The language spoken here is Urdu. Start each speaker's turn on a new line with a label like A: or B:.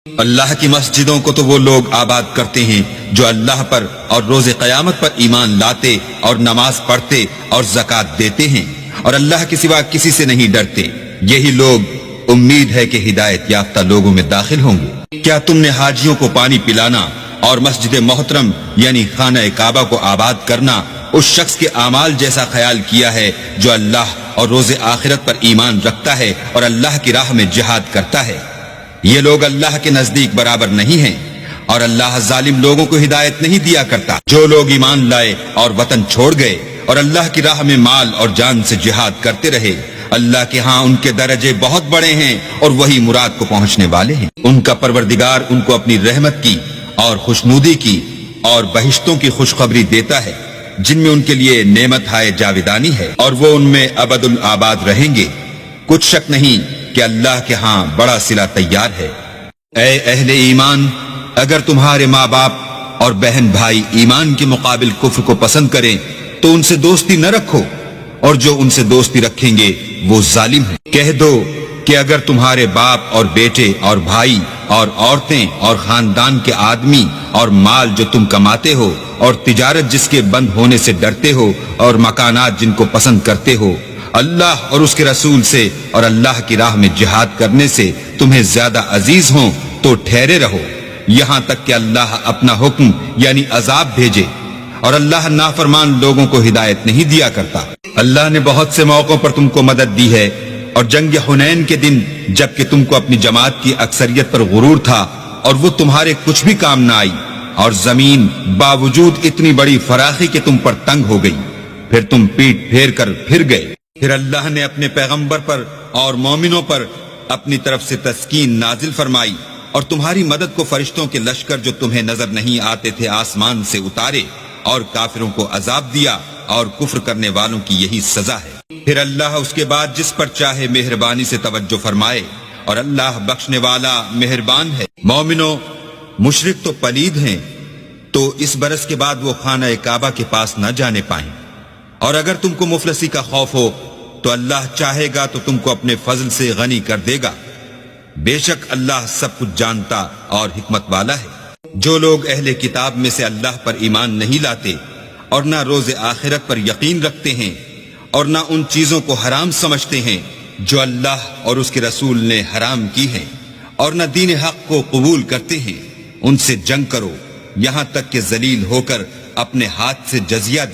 A: اللہ کی مسجدوں کو تو وہ لوگ آباد کرتے ہیں جو اللہ پر اور روز قیامت پر ایمان لاتے اور نماز پڑھتے اور زکوٰۃ دیتے ہیں اور اللہ کے سوا کسی سے نہیں ڈرتے، یہی لوگ امید ہے کہ ہدایت یافتہ لوگوں میں داخل ہوں گے۔ کیا تم نے حاجیوں کو پانی پلانا اور مسجد محترم یعنی خانہ کعبہ کو آباد کرنا اس شخص کے اعمال جیسا خیال کیا ہے جو اللہ اور روز آخرت پر ایمان رکھتا ہے اور اللہ کی راہ میں جہاد کرتا ہے؟ یہ لوگ اللہ کے نزدیک برابر نہیں ہیں اور اللہ ظالم لوگوں کو ہدایت نہیں دیا کرتا۔ جو لوگ ایمان لائے اور وطن چھوڑ گئے اور اللہ کی راہ میں مال اور جان سے جہاد کرتے رہے، اللہ کے ہاں ان کے درجے بہت بڑے ہیں اور وہی مراد کو پہنچنے والے ہیں۔ ان کا پروردگار ان کو اپنی رحمت کی اور خوشنودی کی اور بہشتوں کی خوشخبری دیتا ہے جن میں ان کے لیے نعمت ہائے جاویدانی ہے اور وہ ان میں ابد الآباد رہیں گے۔ کچھ شک نہیں کہ اللہ کے ہاں بڑا صلہ تیار ہے۔ اے اہل ایمان، اگر تمہارے ماں باپ اور بہن بھائی ایمان کے مقابل کفر کو پسند کریں تو ان سے دوستی نہ رکھو، اور جو ان سے دوستی رکھیں گے وہ ظالم ہیں۔ کہہ دو کہ اگر تمہارے باپ اور بیٹے اور بھائی اور عورتیں اور خاندان کے آدمی اور مال جو تم کماتے ہو اور تجارت جس کے بند ہونے سے ڈرتے ہو اور مکانات جن کو پسند کرتے ہو، اللہ اور اس کے رسول سے اور اللہ کی راہ میں جہاد کرنے سے تمہیں زیادہ عزیز ہوں تو ٹھہرے رہو یہاں تک کہ اللہ اپنا حکم یعنی عذاب بھیجے، اور اللہ نافرمان لوگوں کو ہدایت نہیں دیا کرتا۔ اللہ نے بہت سے موقعوں پر تم کو مدد دی ہے، اور جنگ حنین کے دن جب کہ تم کو اپنی جماعت کی اکثریت پر غرور تھا اور وہ تمہارے کچھ بھی کام نہ آئی، اور زمین باوجود اتنی بڑی فراخی کہ تم پر تنگ ہو گئی، پھر تم پیٹ پھیر کر پھر گئے، پھر اللہ نے اپنے پیغمبر پر اور مومنوں پر اپنی طرف سے تسکین نازل فرمائی اور تمہاری مدد کو فرشتوں کے لشکر جو تمہیں نظر نہیں آتے تھے آسمان سے اتارے، اور کافروں کو عذاب دیا، اور کفر کرنے والوں کی یہی سزا ہے۔ پھر اللہ اس کے بعد جس پر چاہے مہربانی سے توجہ فرمائے، اور اللہ بخشنے والا مہربان ہے۔ مومنو، مشرک تو پلید ہیں، تو اس برس کے بعد وہ خانہ کعبہ کے پاس نہ جانے پائیں، اور اگر تم کو مفلسی کا خوف ہو تو اللہ چاہے گا تو تم کو اپنے فضل سے غنی کر دے گا، بے شک اللہ سب کچھ جانتا اور حکمت والا ہے۔ جو لوگ اہل کتاب میں سے اللہ پر ایمان نہیں لاتے اور نہ روز آخرت پر یقین رکھتے ہیں اور نہ ان چیزوں کو حرام سمجھتے ہیں جو اللہ اور اس کے رسول نے حرام کی ہیں، اور نہ دین حق کو قبول کرتے ہیں، ان سے جنگ کرو یہاں تک کہ ذلیل ہو کر اپنے ہاتھ سے جزیہ دیں۔